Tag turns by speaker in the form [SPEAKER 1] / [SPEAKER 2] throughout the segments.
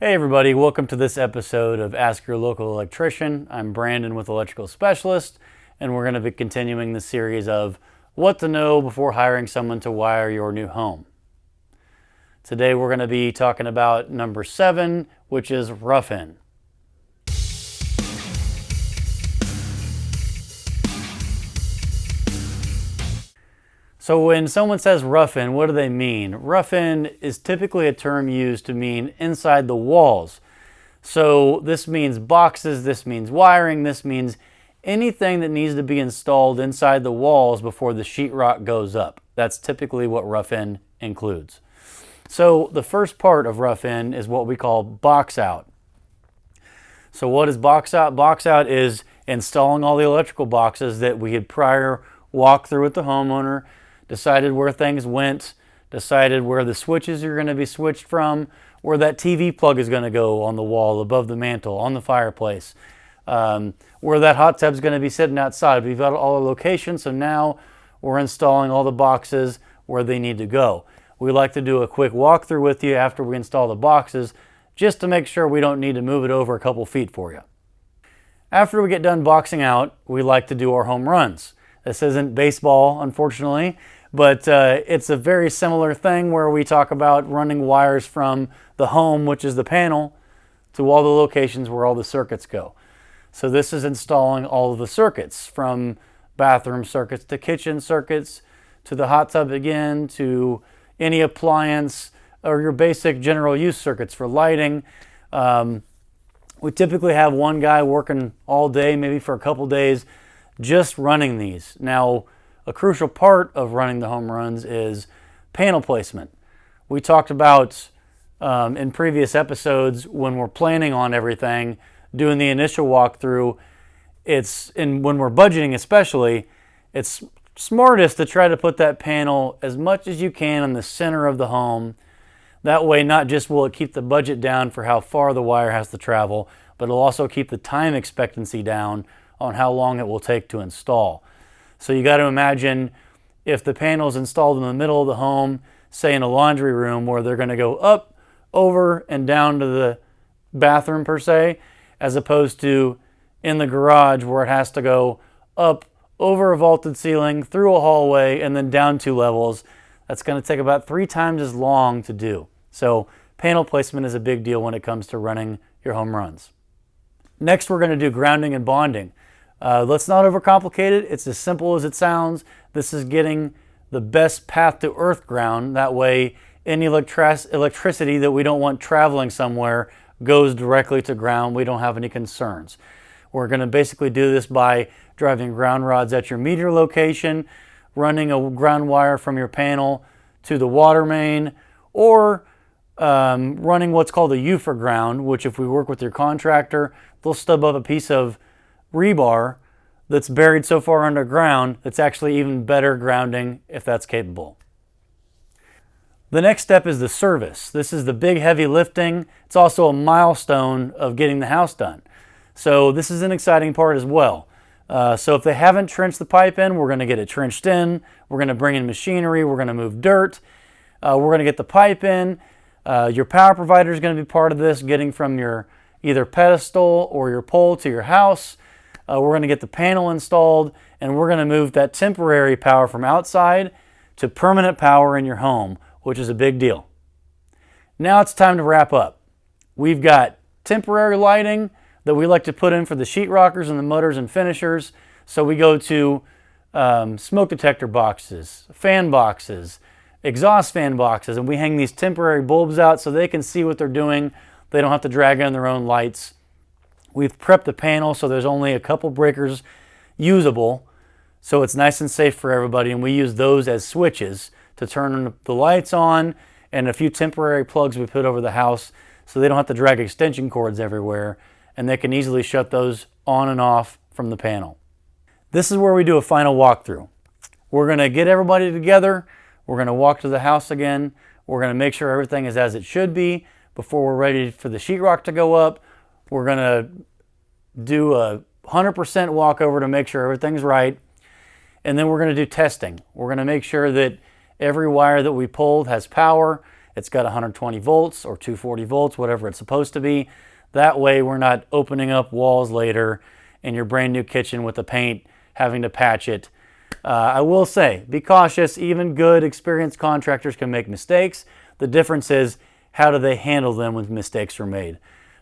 [SPEAKER 1] Hey everybody, welcome to this episode of Ask Your Local Electrician. I'm Brandon with Electrical Specialist, and we're going to be continuing the series of what to know before hiring someone to wire your new home. Today we're going to be talking about number 7, which is rough-in. So when someone says rough-in, what do they mean? Rough-in is typically a term used to mean inside the walls. So this means boxes, this means wiring, this means anything that needs to be installed inside the walls before the sheetrock goes up. That's typically what rough-in includes. So the first part of rough-in is what we call box out. So what is box out? Box out is installing all the electrical boxes that we had prior walked through with the homeowner, decided where things went, decided where the switches are going to be switched from, where that TV plug is going to go on the wall, above the mantle, on the fireplace, where that hot tub is going to be sitting outside. We've got all the locations, so now we're installing all the boxes where they need to go. We like to do a quick walkthrough with you after we install the boxes, just to make sure we don't need to move it over a couple feet for you. After we get done boxing out, we like to do our home runs. This isn't baseball, unfortunately, but it's a very similar thing where we talk about running wires from the home, which is the panel, to all the locations where all the circuits go. So this is installing all of the circuits, from bathroom circuits to kitchen circuits, to the hot tub again, to any appliance, or your basic general use circuits for lighting. We typically have one guy working all day, maybe for a couple days, just running these. Now, a crucial part of running the home runs is panel placement. We talked about in previous episodes, when we're planning on everything, doing the initial walkthrough, when we're budgeting especially, it's smartest to try to put that panel as much as you can in the center of the home. That way, not just will it keep the budget down for how far the wire has to travel, but it'll also keep the time expectancy down on how long it will take to install. So you got to imagine if the panel is installed in the middle of the home, say in a laundry room where they're going to go up, over, and down to the bathroom per se, as opposed to in the garage where it has to go up, over a vaulted ceiling, through a hallway, and then down 2 levels. That's going to take about 3 times as long to do. So panel placement is a big deal when it comes to running your home runs. Next, we're going to do grounding and bonding. Let's not overcomplicate it. It's as simple as it sounds. This is getting the best path to earth ground. That way, any electricity that we don't want traveling somewhere goes directly to ground. We don't have any concerns. We're going to basically do this by driving ground rods at your meter location, running a ground wire from your panel to the water main, or running what's called a U for ground, which if we work with your contractor, they'll stub up a piece of rebar that's buried so far underground that's actually even better grounding if that's capable. The next step is the service. This is the big heavy lifting. It's also a milestone of getting the house done. So this is an exciting part as well. So if they haven't trenched the pipe in, we're going to get it trenched in. We're going to bring in machinery. We're going to move dirt. We're going to get the pipe in. Your power provider is going to be part of this, getting from your either pedestal or your pole to your house. We're going to get the panel installed, and we're going to move that temporary power from outside to permanent power in your home, which is a big deal. Now it's time to wrap up. We've got temporary lighting that we like to put in for the sheetrockers and the mudders and finishers. So we go to smoke detector boxes, fan boxes, exhaust fan boxes, and we hang these temporary bulbs out so they can see what they're doing. They don't have to drag in their own lights. We've prepped the panel so there's only a couple breakers usable, so it's nice and safe for everybody, and we use those as switches to turn the lights on, and a few temporary plugs we put over the house so they don't have to drag extension cords everywhere, and they can easily shut those on and off from the panel. This is where we do a final walkthrough. We're going to get everybody together. We're going to walk to the house again. We're going to make sure everything is as it should be before we're ready for the sheetrock to go up. We're going to do a 100% walkover to make sure everything's right. And then we're going to do testing. We're going to make sure that every wire that we pulled has power it's got 120 volts or 240 volts, whatever it's supposed to be. That way we're not opening up walls later in your brand new kitchen with the paint, having to patch it. I will say, be cautious. Even good, experienced contractors can make mistakes. The difference is, how do they handle them when mistakes are made?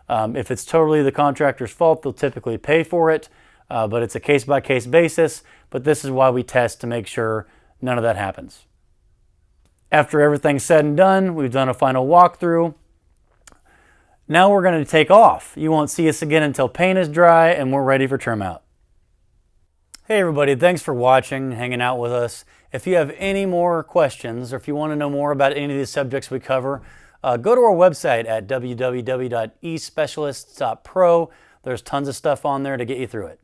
[SPEAKER 1] If it's totally the contractor's fault, they'll typically pay for it, but it's a case-by-case basis. But this is why we test, to make sure none of that happens. After everything's said and done, we've done a final walkthrough. Now we're going to take off. You won't see us again until paint is dry and we're ready for trim out. Hey everybody, thanks for watching, hanging out with us. If you have any more questions, or if you want to know more about any of these subjects we cover, go to our website at www.especialists.pro. There's tons of stuff on there to get you through it.